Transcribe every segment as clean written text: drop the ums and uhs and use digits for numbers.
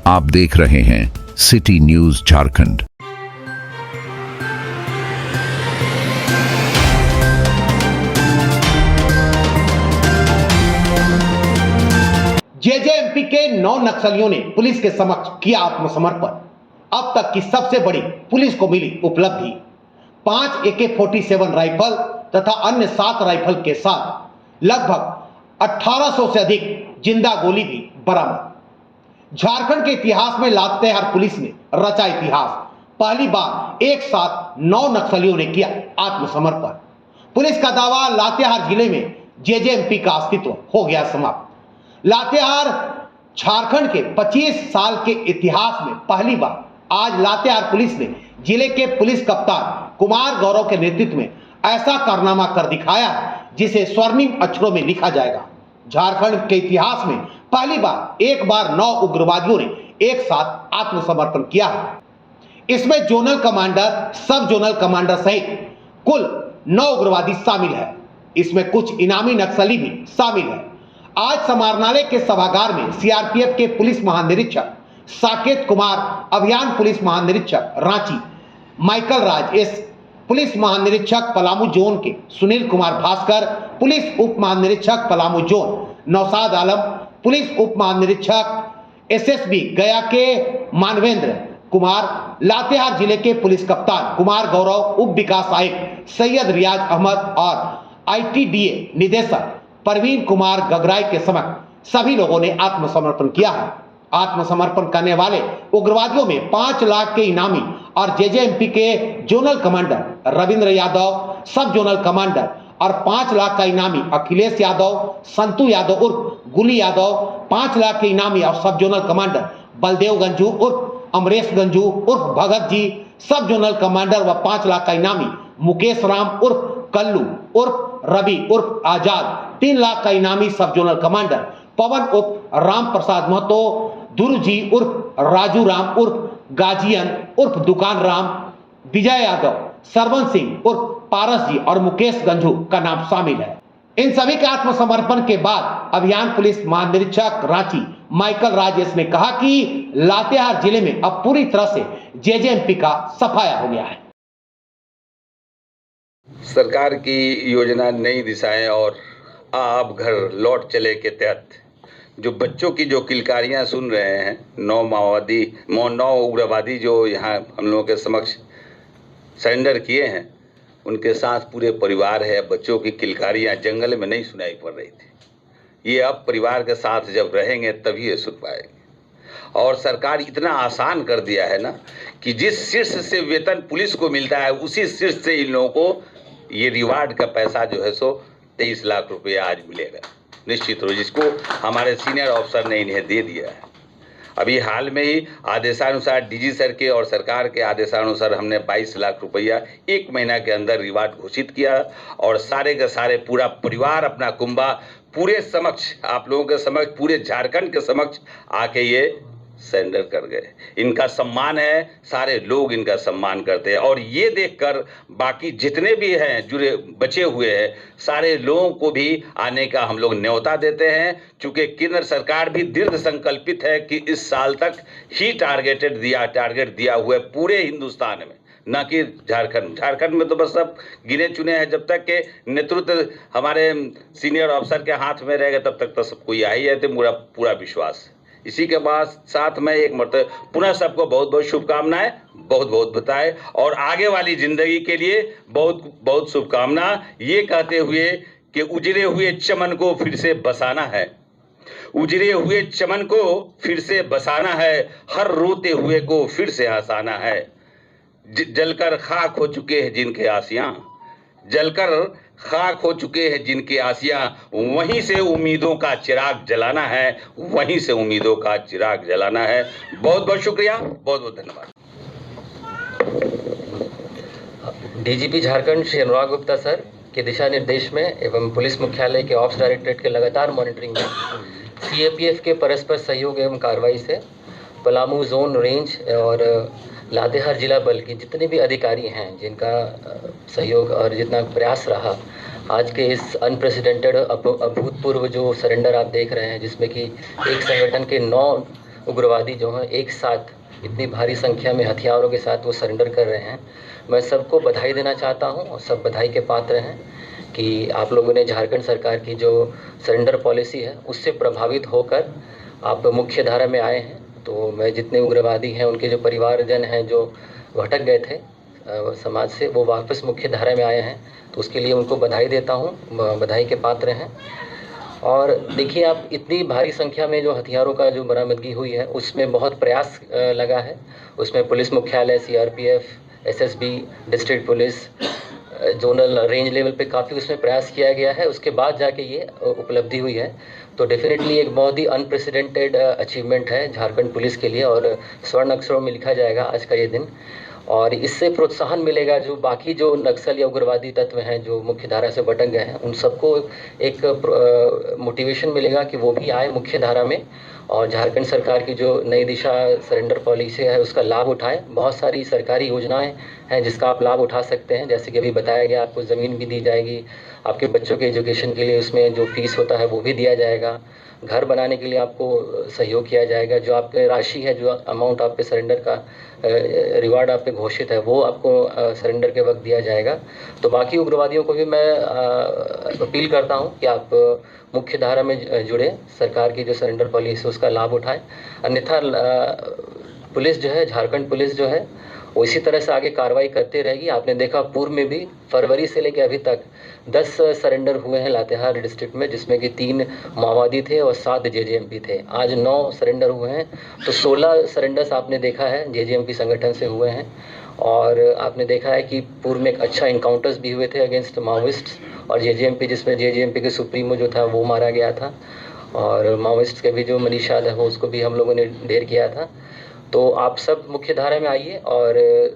आप देख रहे हैं सिटी न्यूज झारखंड। जेजेएमपी के 9 नक्सलियों ने पुलिस के समक्ष किया आत्मसमर्पण। अब तक की सबसे बड़ी पुलिस को मिली उपलब्धि। 5 AK-47 राइफल तथा अन्य 7 राइफल के साथ लगभग 1800 से अधिक जिंदा गोली भी बरामद। झारखंड के इतिहास में लातेहार पुलिस ने रचा इतिहास। पहली बार एक साथ 9 नक्सलियों ने किया आत्मसमर्पण। पुलिस का दावा, लातेहार जिले में जेजेएमपी का अस्तित्व हो गया समाप्त। लातेहार झारखंड के 25 साल के इतिहास में पहली बार आज लातेहार पुलिस ने जिले के पुलिस कप्तान कुमार गौरव के नेतृत्व में ऐसा कारनामा कर दिखाया जिसे स्वर्णिम अक्षरों में लिखा जाएगा। झारखंड के इतिहास में पहली बार एक बार 9 उग्रवादियों ने एक साथ आत्मसमर्पण किया है। इसमें जोनल कमांडर, सब जोनल कमांडर सहित कुल 9 उग्रवादी शामिल है। इसमें कुछ इनामी नक्सली भी शामिल है। आज समाहरणालय के सभागार में सीआरपीएफ के पुलिस महानिरीक्षक साकेत कुमार, अभियान पुलिस महानिरीक्षक रांची माइकल राज एस, पुलिस महानिरीक्षक पलामू जोन के सुनील कुमार भास्कर, पुलिस उप महानिरीक्षक पलामू जोन नौशाद आलम, पुलिस उप महानिरीक्षक एसएसबी गया के मानवेंद्र कुमार, लातेहार जिले के पुलिस कप्तान कुमार गौरव, उप विकास आयुक्त सैयद रियाज अहमद और आईटीडीए निदेशक परवीन कुमार गगराई के समक्ष सभी लोगों ने आत्मसमर्पण किया है। आत्मसमर्पण करने वाले उग्रवादियों में 5 लाख के इनामी और जेजेएमपी के जोनल कमांडर रविंद्र यादव, सब जोनल कमांडर और 5 लाख का इनामी अखिलेश यादव, संतू यादव उर्फ गुली यादव, 5 लाख के इनामी और सब जोनल कमांडर बलदेव गंजू उर्फ अमरेश गंजू उर्फ भगत जी, सब जोनल कमांडर व 5 लाख का इनामी मुकेश राम उर्फ कल्लू उर्फ रवि उर्फ आजाद, 3 लाख का इनामी सब जोनल कमांडर पवन उर्फ राम प्रसाद महतो, दुरु जी उर्फ राजू राम उर्फ गाजियन उर्फ दुकान राम, विजय यादव, सरवन सिंह उर्फ पारस जी और मुकेश गंजू का नाम शामिल है। इन सभी के आत्मसमर्पण के बाद अभियान पुलिस महानिरीक्षक रांची माइकल राजेश ने कहा कि लातेहार जिले में अब पूरी तरह से जेजेएमपी का सफाया हो गया है। सरकार की योजना नई दिशाएं और आप घर लौट चले के तहत जो बच्चों की जो किलकारियां सुन रहे हैं, 9 उग्रवादी जो यहाँ हम लोगों के समक्ष सरेंडर किए हैं, उनके साथ पूरे परिवार है। बच्चों की किलकारियां जंगल में नहीं सुनाई पड़ रही थी। ये अब परिवार के साथ जब रहेंगे तभी ये सुन पाएंगे। और सरकार इतना आसान कर दिया है ना कि जिस शीर्ष से वेतन पुलिस को मिलता है उसी शीर्ष से इन लोगों को ये रिवार्ड का पैसा जो है सो 23 लाख रुपये आज मिलेगा निश्चित रूप, जिसको हमारे सीनियर ऑफिसर ने इन्हें दे दिया है। अभी हाल में ही आदेशानुसार डीजी सर के और सरकार के आदेशानुसार हमने 22 लाख रुपया 1 महीना के अंदर रिवार्ड घोषित किया और सारे के सारे पूरा परिवार अपना कुंबा पूरे समक्ष, आप लोगों के समक्ष, पूरे झारखंड के समक्ष आके ये सरेंडर कर गए। इनका सम्मान है, सारे लोग इनका सम्मान करते हैं और ये देखकर बाकी जितने भी हैं जुड़े बचे हुए हैं सारे लोगों को भी आने का हम लोग न्योता देते हैं। चूंकि केंद्र सरकार भी दृढ़ संकल्पित है कि इस साल तक ही टारगेट दिया हुआ है पूरे हिंदुस्तान में, न कि झारखंड में तो बस सब गिने चुने हैं। जब तक के नेतृत्व हमारे सीनियर अफसर के हाथ में रहेगा तब तक तो सबको यही है, तो पूरा विश्वास। इसी के बाद साथ में एक मरतबा पुनः सबको बहुत बहुत शुभकामनाएं, बहुत बहुत बताएं और आगे वाली जिंदगी के लिए बहुत बहुत शुभकामना, ये कहते हुए कि उजड़े हुए चमन को फिर से बसाना है, उजड़े हुए चमन को फिर से बसाना है, हर रोते हुए को फिर से हंसाना है। जलकर खाक हो चुके हैं जिनके आसियां, जलकर खाक हो चुके हैं जिनके आसियां, वहीं से उम्मीदों का चिराग जलाना है, वहीं से उम्मीदों का चिराग जलाना है। बहुत बहुत शुक्रिया, बहुत बहुत धन्यवाद। डीजीपी झारखंड श्री अनुराग गुप्ता सर के दिशा निर्देश में एवं पुलिस मुख्यालय के ऑप्स डायरेक्टरेट के लगातार मॉनिटरिंग में सीएपीएफ के परस्पर सहयोग एवं कार्रवाई से पलामू जोन रेंज और लातेहार जिला बल के जितने भी अधिकारी हैं जिनका सहयोग और जितना प्रयास रहा, आज के इस अनप्रेसिडेंटेड अभूतपूर्व जो सरेंडर आप देख रहे हैं, जिसमें कि एक संगठन के 9 उग्रवादी जो हैं एक साथ इतनी भारी संख्या में हथियारों के साथ वो सरेंडर कर रहे हैं। मैं सबको बधाई देना चाहता हूं और सब बधाई के पात्र हैं कि आप लोगों ने झारखंड सरकार की जो सरेंडर पॉलिसी है उससे प्रभावित होकर आप मुख्य धारा में आए हैं। तो मैं जितने उग्रवादी हैं उनके जो परिवारजन हैं जो भटक गए थे समाज से, वो वापस मुख्य धारा में आए हैं, तो उसके लिए उनको बधाई देता हूं, बधाई के पात्र हैं। और देखिए आप इतनी भारी संख्या में जो हथियारों का जो बरामदगी हुई है उसमें बहुत प्रयास लगा है। उसमें पुलिस मुख्यालय, CRPF, SSB, district police, zonal range level पे काफ़ी उसमें प्रयास किया गया है, उसके बाद जाके ये उपलब्धि हुई है। तो डेफिनेटली एक बहुत ही अनप्रेसिडेंटेड अचीवमेंट है झारखंड पुलिस के लिए और स्वर्ण अक्षरों में लिखा जाएगा आज का ये दिन। और इससे प्रोत्साहन मिलेगा जो बाकी जो नक्सल या उग्रवादी तत्व हैं जो मुख्य धारा से भटक गए हैं, उन सबको एक मोटिवेशन मिलेगा कि वो भी आए मुख्य धारा में और झारखंड सरकार की जो नई दिशा सरेंडर पॉलिसी है उसका लाभ उठाएं। बहुत सारी सरकारी योजनाएं हैं जिसका आप लाभ उठा सकते हैं, जैसे कि अभी बताया गया आपको ज़मीन भी दी जाएगी, आपके बच्चों के एजुकेशन के लिए उसमें जो फीस होता है वो भी दिया जाएगा, घर बनाने के लिए आपको सहयोग किया जाएगा, जो आपके राशि है, जो अमाउंट आप पे सरेंडर का रिवार्ड आप पे घोषित है वो आपको सरेंडर के वक्त दिया जाएगा। तो बाकी उग्रवादियों को भी मैं अपील करता हूं कि आप मुख्य धारा में जुड़े, सरकार की जो सरेंडर पॉलिसी उसका लाभ उठाएं। अन्यथा पुलिस जो है, झारखंड पुलिस जो है वो इसी तरह से आगे कार्रवाई करते रहेगी। आपने देखा पूर्व में भी फरवरी से लेकर अभी तक 10 सरेंडर हुए हैं लातेहार डिस्ट्रिक्ट में, जिसमें कि 3 माओवादी थे और 7 जेजेएमपी थे। आज 9 सरेंडर हुए हैं, तो 16 सरेंडर्स आपने देखा है जेजेएमपी संगठन से हुए हैं। और आपने देखा है कि पूर्व में एक अच्छा इनकाउंटर्स भी हुए थे अगेंस्ट माओइस्ट्स और जेजेएमपी, जिसमें जेजेएमपी के सुप्रीमो जो था वो मारा गया था और माओइस्ट के भी जो मनीष यादव है उसको भी हम लोगों ने ढेर किया था। तो आप सब मुख्य धारा में आइए और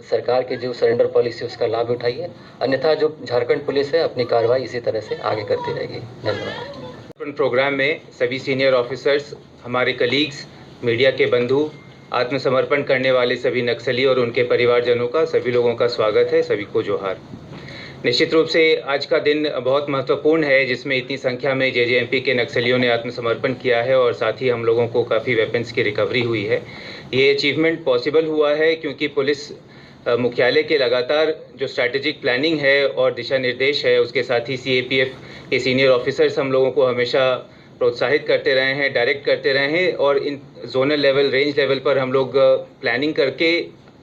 सरकार की जो सरेंडर पॉलिसी उसका लाभ उठाइए, अन्यथा जो झारखंड पुलिस है अपनी कार्रवाई इसी तरह से आगे करती रहेगी। धन्यवाद। प्रोग्राम में सभी सीनियर ऑफिसर्स, हमारे कलीग्स, मीडिया के बंधु, आत्मसमर्पण करने वाले सभी नक्सली और उनके परिवारजनों का, सभी लोगों का स्वागत है। सभी को जोहार। निश्चित रूप से आज का दिन बहुत महत्वपूर्ण है जिसमें इतनी संख्या में जेजेएमपी के नक्सलियों ने आत्मसमर्पण किया है और साथ ही हम लोगों को काफ़ी वेपन्स की रिकवरी हुई है। ये अचीवमेंट पॉसिबल हुआ है क्योंकि पुलिस मुख्यालय के लगातार जो स्ट्रैटेजिक प्लानिंग है और दिशा निर्देश है, उसके साथ ही सीएपीएफ के सीनियर ऑफिसर्स हम लोगों को हमेशा प्रोत्साहित करते रहे हैं, डायरेक्ट करते रहे हैं और इन जोनल लेवल, रेंज लेवल पर हम लोग प्लानिंग करके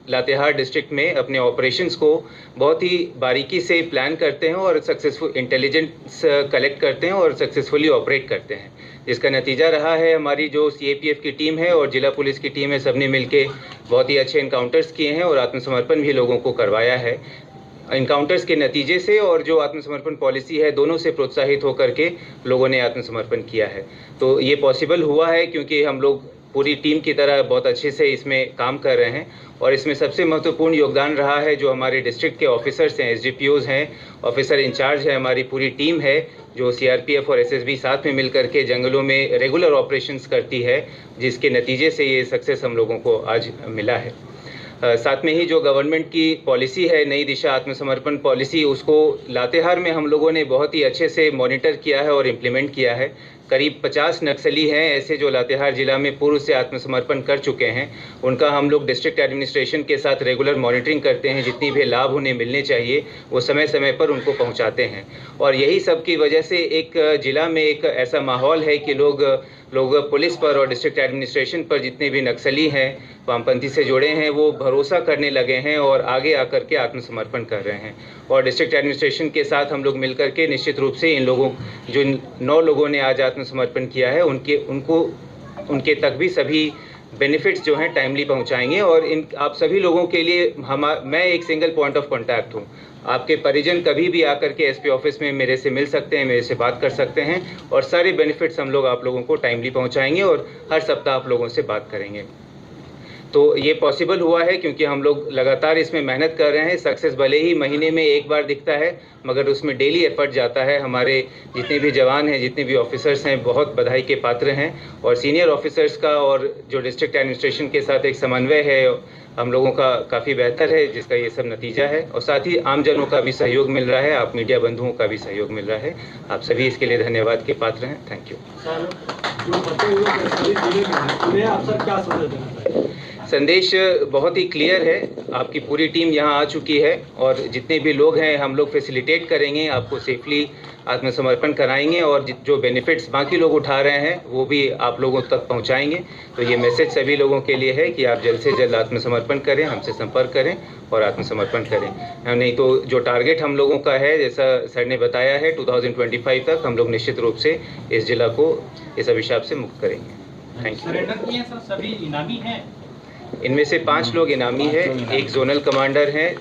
लातेहार डिस्ट्रिक्ट में अपने ऑपरेशंस को बहुत ही बारीकी से प्लान करते हैं और सक्सेसफुल इंटेलिजेंस कलेक्ट करते हैं और सक्सेसफुली ऑपरेट करते हैं, जिसका नतीजा रहा है हमारी जो सीएपीएफ की टीम है और जिला पुलिस की टीम है, सबने मिलके बहुत ही अच्छे इनकाउंटर्स किए हैं और आत्मसमर्पण भी लोगों को करवाया है। इनकाउंटर्स के नतीजे से और जो आत्मसमर्पण पॉलिसी है, दोनों से प्रोत्साहित होकर के लोगों ने आत्मसमर्पण किया है। तो ये पॉसिबल हुआ है क्योंकि हम लोग पूरी टीम की तरह बहुत अच्छे से इसमें काम कर रहे हैं और इसमें सबसे महत्वपूर्ण योगदान रहा है जो हमारे डिस्ट्रिक्ट के ऑफिसर्स हैं, एसडीपीओज हैं, ऑफिसर इंचार्ज है, हमारी पूरी टीम है जो सीआरपीएफ और एसएसबी साथ में मिलकर के जंगलों में रेगुलर ऑपरेशंस करती है, जिसके नतीजे से ये सक्सेस हम लोगों को आज मिला है। साथ में ही जो गवर्नमेंट की पॉलिसी है, नई दिशा आत्मसमर्पण पॉलिसी, उसको लातेहार में हम लोगों ने बहुत ही अच्छे से मॉनिटर किया है और इम्प्लीमेंट किया है। करीब 50 नक्सली हैं ऐसे जो लातेहार जिला में पूर्व से आत्मसमर्पण कर चुके हैं। उनका हम लोग डिस्ट्रिक्ट एडमिनिस्ट्रेशन के साथ रेगुलर मॉनिटरिंग करते हैं, जितनी भी लाभ उन्हें मिलने चाहिए वो समय समय पर उनको पहुंचाते हैं। और यही सब की वजह से एक ज़िला में एक ऐसा माहौल है कि लोग पुलिस पर और डिस्ट्रिक्ट एडमिनिस्ट्रेशन पर जितने भी नक्सली हैं, वामपंथी से जुड़े हैं, वो भरोसा करने लगे हैं और आगे आकर के आत्मसमर्पण कर रहे हैं। और डिस्ट्रिक्ट एडमिनिस्ट्रेशन के साथ हम लोग मिलकर के निश्चित रूप से इन लोगों, जो 9 लोगों ने आज आत्मसमर्पण किया है, उनके तक भी सभी बेनिफिट्स जो हैं टाइमली पहुंचाएंगे। और इन आप सभी लोगों के लिए मैं एक सिंगल पॉइंट ऑफ कांटेक्ट हूं। आपके परिजन कभी भी आकर के एसपी ऑफिस में मेरे से मिल सकते हैं, मेरे से बात कर सकते हैं और सारे बेनिफिट्स हम लोग आप लोगों को टाइमली पहुंचाएंगे और हर सप्ताह आप लोगों से बात करेंगे। तो ये पॉसिबल हुआ है क्योंकि हम लोग लगातार इसमें मेहनत कर रहे हैं। सक्सेस भले ही महीने में एक बार दिखता है, मगर उसमें डेली एफर्ट जाता है। हमारे जितने भी जवान हैं, जितने भी ऑफिसर्स हैं, बहुत बधाई के पात्र हैं। और सीनियर ऑफिसर्स का और जो डिस्ट्रिक्ट एडमिनिस्ट्रेशन के साथ एक समन्वय है, हम लोगों का काफ़ी बेहतर है, जिसका ये सब नतीजा है। और साथ ही आमजनों का भी सहयोग मिल रहा है, आप मीडिया बंधुओं का भी सहयोग मिल रहा है। आप सभी इसके लिए धन्यवाद के पात्र हैं। Thank you. संदेश बहुत ही क्लियर है, आपकी पूरी टीम यहाँ आ चुकी है और जितने भी लोग हैं हम लोग फैसिलिटेट करेंगे, आपको सेफली आत्मसमर्पण कराएंगे और जो बेनिफिट्स बाकी लोग उठा रहे हैं वो भी आप लोगों तक पहुँचाएंगे। तो ये मैसेज सभी लोगों के लिए है कि आप जल्द से जल्द आत्मसमर्पण करें, हमसे संपर्क करें और आत्मसमर्पण करें। नहीं तो जो टारगेट हम लोगों का है, जैसा सर ने बताया है, 2025 तक हम लोग निश्चित रूप से इस जिला को इस अभिशाप से मुक्त करेंगे। Thank you. सरेंडर किए सर, सभी इनामी हैं? इनमें से 5 लोग इनामी हैं, 1 जोनल कमांडर हैं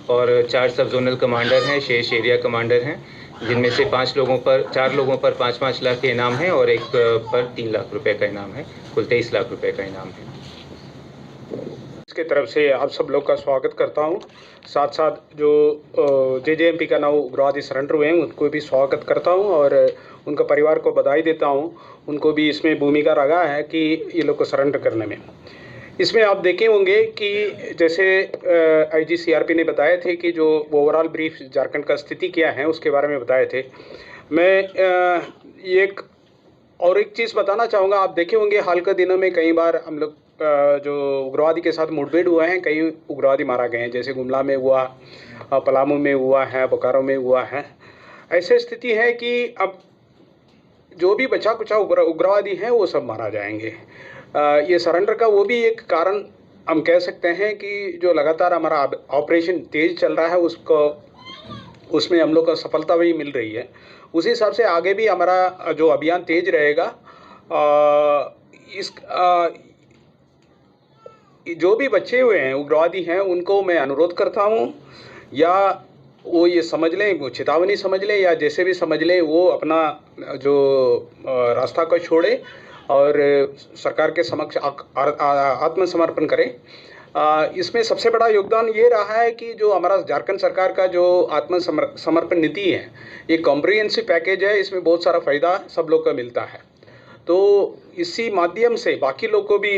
और 4 सब जोनल कमांडर हैं, शेष एरिया कमांडर हैं, जिनमें से 4 लोगों पर 5-5 लाख के इनाम है और एक पर 3 लाख रुपए का इनाम है। कुल 23 लाख रुपए का इनाम है। इसके तरफ से आप सब लोग का स्वागत करता हूं। साथ साथ जो जेजेएमपी का 9 उग्रवादी सरेंडर हुए हैं उनको भी स्वागत करता हूं और उनका परिवार को बधाई देता हूं। उनको भी इसमें भूमिका रहा है कि ये लोग को सरेंडर करने में। इसमें आप देखे होंगे कि जैसे आईजी सीआरपी ने बताए थे कि जो ओवरऑल ब्रीफ झारखंड का स्थिति क्या है उसके बारे में बताए थे। मैं एक चीज़ बताना चाहूँगा। आप देखे होंगे हाल के दिनों में कई बार हम लोग जो उग्रवादी के साथ मुठभेड़ हुआ है, कई उग्रवादी मारा गए हैं, जैसे गुमला में हुआ, पलामू में हुआ है, बोकारो में हुआ है। ऐसे स्थिति है कि अब जो भी बचा कुचा उग्रवादी हैं वो सब मारा जाएंगे। ये सरेंडर का वो भी एक कारण हम कह सकते हैं कि जो लगातार हमारा ऑपरेशन तेज चल रहा है उसमें हम लोग को सफलता भी मिल रही है। उसी हिसाब से आगे भी हमारा जो अभियान तेज रहेगा। जो भी बचे हुए हैं उग्रवादी हैं उनको मैं अनुरोध करता हूं, या वो ये समझ लें, वो चेतावनी समझ लें या जैसे भी समझ लें, वो अपना जो रास्ता को छोड़े और सरकार के समक्ष आत्मसमर्पण करें। इसमें सबसे बड़ा योगदान ये रहा है कि जो हमारा झारखंड सरकार का जो आत्मसमर्पण नीति है, ये कॉम्प्रिहेंसिव पैकेज है। इसमें बहुत सारा फ़ायदा सब लोग को मिलता है। तो इसी माध्यम से बाकी लोग को भी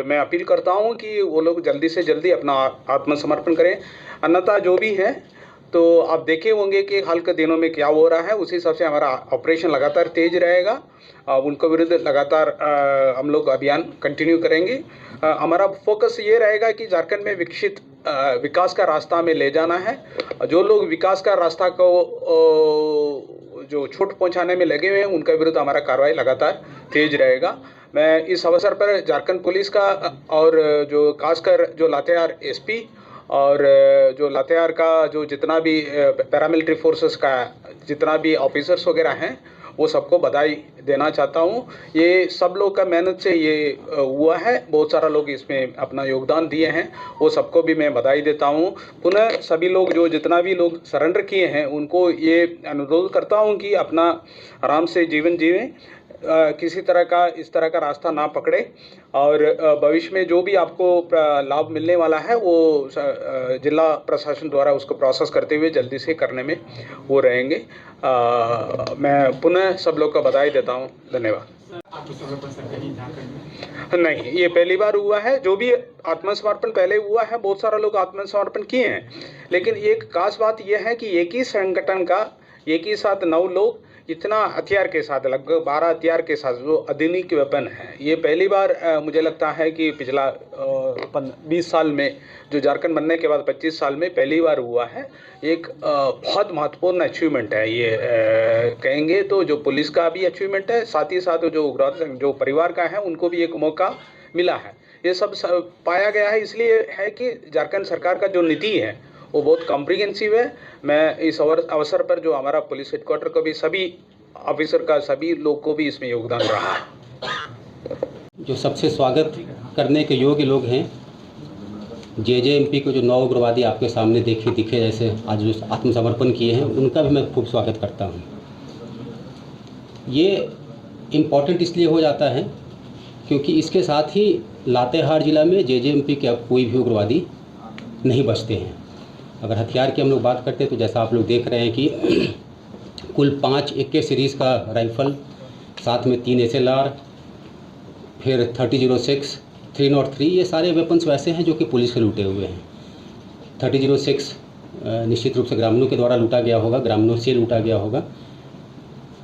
मैं अपील करता हूँ कि वो लोग जल्दी से जल्दी अपना आत्मसमर्पण करें। अन्यथा जो भी है तो आप देखे होंगे कि हाल के दिनों में क्या हो रहा है, उसी हिसाब से हमारा ऑपरेशन लगातार तेज रहेगा। उनको विरुद्ध लगातार हम लोग अभियान कंटिन्यू करेंगे। हमारा फोकस ये रहेगा कि झारखंड में विकास का रास्ता में ले जाना है। जो लोग विकास का रास्ता को जो छूट पहुंचाने में लगे हुए हैं उनके विरुद्ध हमारा कार्रवाई लगातार तेज रहेगा। मैं इस अवसर पर झारखंड पुलिस का और जो खासकर जो लातेहार एसपी और जो लातेहार का जो जितना भी पैरामिलिट्री फोर्सेस का जितना भी ऑफिसर्स वगैरह हैं वो सबको बधाई देना चाहता हूँ। ये सब लोग का मेहनत से ये हुआ है। बहुत सारा लोग इसमें अपना योगदान दिए हैं, वो सबको भी मैं बधाई देता हूँ। पुनः सभी लोग जो जितना भी लोग सरेंडर किए हैं उनको ये अनुरोध करता हूँ कि अपना आराम से जीवन जीवें, किसी तरह का इस तरह का रास्ता ना पकड़े और भविष्य में जो भी आपको लाभ मिलने वाला है वो जिला प्रशासन द्वारा उसको प्रोसेस करते हुए जल्दी से करने में वो रहेंगे। मैं पुनः सब लोग को बधाई देता हूँ। धन्यवाद। नहीं, ये पहली बार हुआ है। जो भी आत्मसमर्पण पहले हुआ है, बहुत सारा लोग आत्मसमर्पण किए हैं, लेकिन एक खास बात यह है कि एक ही संगठन का एक ही साथ 9 लोग इतना हथियार के साथ, लगभग 12 हथियार के साथ, जो आधुनिक वेपन है, ये पहली बार मुझे लगता है कि पिछला 20 साल में, जो झारखंड बनने के बाद 25 साल में पहली बार हुआ है। एक बहुत महत्वपूर्ण अचीवमेंट है ये, कहेंगे तो जो पुलिस का भी अचीवमेंट है, साथ ही साथ जो उग्रवाद जो परिवार का है उनको भी एक मौका मिला है। ये सब पाया गया है, इसलिए है कि झारखंड सरकार का जो नीति है वो बहुत कॉम्प्रिहेंसिव है। मैं इस अवसर पर जो हमारा पुलिस हेडक्वार्टर को भी सभी ऑफिसर का सभी लोग को भी इसमें योगदान रहा है। जो सबसे स्वागत करने के योग्य लोग हैं, जेजेएमपी के जो 9 उग्रवादी आपके सामने दिखे जैसे आज जो आत्मसमर्पण किए हैं, उनका भी मैं खूब स्वागत करता हूं। ये इम्पॉर्टेंट इसलिए हो जाता है क्योंकि इसके साथ ही लातेहार जिला में जेजेएमपी के अब कोई भी उग्रवादी नहीं बचते हैं। अगर हथियार की हम लोग बात करते हैं तो जैसा आप लोग देख रहे हैं कि कुल 5 AK सीरीज़ का राइफ़ल, साथ में 3 SLR, फिर 30-06 303 ये सारे वेपन्स वैसे हैं जो कि पुलिस के लूटे हुए हैं। 3006 निश्चित रूप से ग्रामीणों के द्वारा लूटा गया होगा, ग्रामीणों से लूटा गया होगा।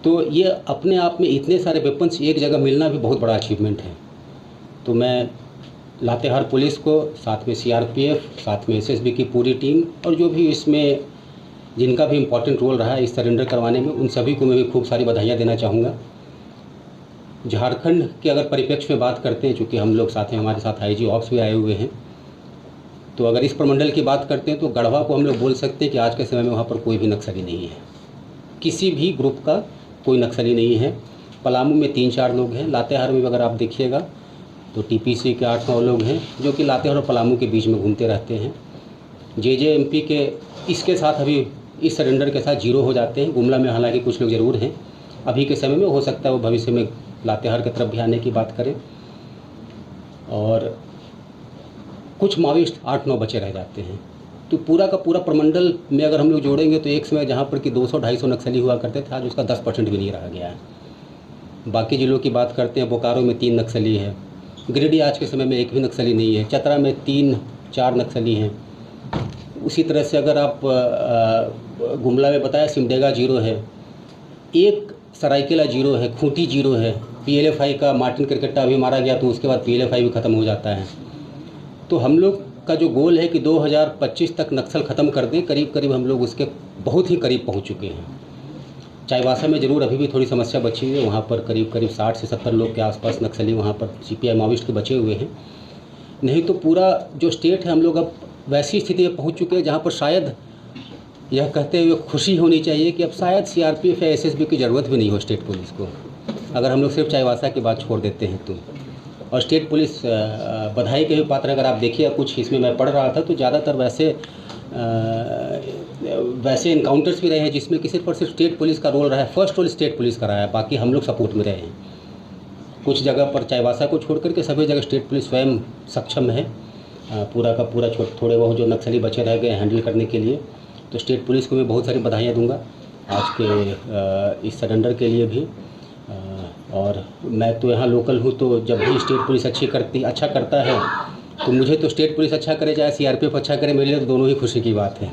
तो ये अपने आप में इतने सारे वेपन्स एक जगह मिलना भी बहुत बड़ा अचीवमेंट है। तो मैं लातेहार पुलिस को, साथ में CRPF, साथ में SSB की पूरी टीम और जो भी इसमें जिनका भी इम्पोर्टेंट रोल रहा है इस सरेंडर करवाने में, उन सभी को मैं भी खूब सारी बधाइयाँ देना चाहूँगा। झारखंड के अगर परिप्रेक्ष्य में बात करते हैं, चूँकि हम लोग साथ में हमारे साथ IG ऑप्स भी आए हुए हैं, तो अगर इस प्रमंडल की बात करते हैं तो गढ़वा को हम लोग बोल सकते हैं कि आज के समय में वहाँ पर कोई भी नक्सली नहीं है, किसी भी ग्रुप का कोई नक्सली नहीं है। पलामू में 3-4 लोग हैं, लातेहार में अगर आप देखिएगा तो TPC के 8-9 लोग हैं जो कि लातेहार और पलामू के बीच में घूमते रहते हैं। JJMP के इसके साथ अभी इस सरेंडर के साथ 0 हो जाते हैं। गुमला में हालांकि कुछ लोग ज़रूर हैं अभी के समय में, हो सकता है वो भविष्य में लातेहार की तरफ भी आने की बात करें। और कुछ माओवादी 8-9 बचे रह जाते हैं। तो पूरा का पूरा प्रमंडल में अगर हम लोग जोड़ेंगे तो एक समय जहाँ पर कि 200-250 नक्सली हुआ करते थे, आज उसका 10% भी नहीं रह गया है। बाकी जिलों की बात करते हैं, बोकारो में 3 नक्सली है, गिरिडीह आज के समय में एक भी नक्सली नहीं है, चतरा में 3-4 नक्सली हैं। उसी तरह से अगर आप गुमला में बताया सिमडेगा 0 है, एक सरायकेला 0 है, खूंटी 0 है, PLFI का मार्टिन क्रिकेटा अभी मारा गया तो उसके बाद PLFI भी ख़त्म हो जाता है। तो हम लोग का जो गोल है कि 2025 तक नक्सल ख़त्म कर दें, करीब करीब हम लोग उसके बहुत ही करीब पहुंच चुके हैं। चाईबासा में ज़रूर अभी भी थोड़ी समस्या बची हुई है, वहाँ पर करीब करीब 60 से 70 लोग के आसपास नक्सली वहाँ पर CPI माओवादिस्ट के बचे हुए हैं। नहीं तो पूरा जो स्टेट है हम लोग अब वैसी स्थिति में पहुँच चुके हैं जहाँ पर शायद यह कहते हुए खुशी होनी चाहिए कि अब शायद CRPF या SSB की ज़रूरत भी नहीं हो स्टेट पुलिस को, अगर हम लोग सिर्फ चाईबासा की बात छोड़ देते हैं तो। और स्टेट पुलिस बधाई के भी पात्र, अगर आप देखिए कुछ इसमें मैं पढ़ रहा था तो ज़्यादातर वैसे इनकाउंटर्स भी रहे हैं जिसमें कि सिर्फ और सिर्फ स्टेट पुलिस का रोल रहा है, फर्स्ट रोल स्टेट पुलिस का रहा है, बाकी हम लोग सपोर्ट में रहे हैं। कुछ जगह पर चाईबासा को छोड़ करके सभी जगह स्टेट पुलिस स्वयं सक्षम है पूरा का पूरा थोड़े बहुत जो नक्सली बचे रह गए हैंडल करने के लिए। तो स्टेट पुलिस को मैं बहुत सारी बधाइयाँ दूंगा आज के इस सरेंडर के लिए भी। और मैं तो यहाँ लोकल हूँ, तो जब भी स्टेट पुलिस अच्छा करता है तो मुझे तो स्टेट पुलिस अच्छा करे चाहे CRPF अच्छा करे, मेरे लिए तो दोनों ही खुशी की बात है।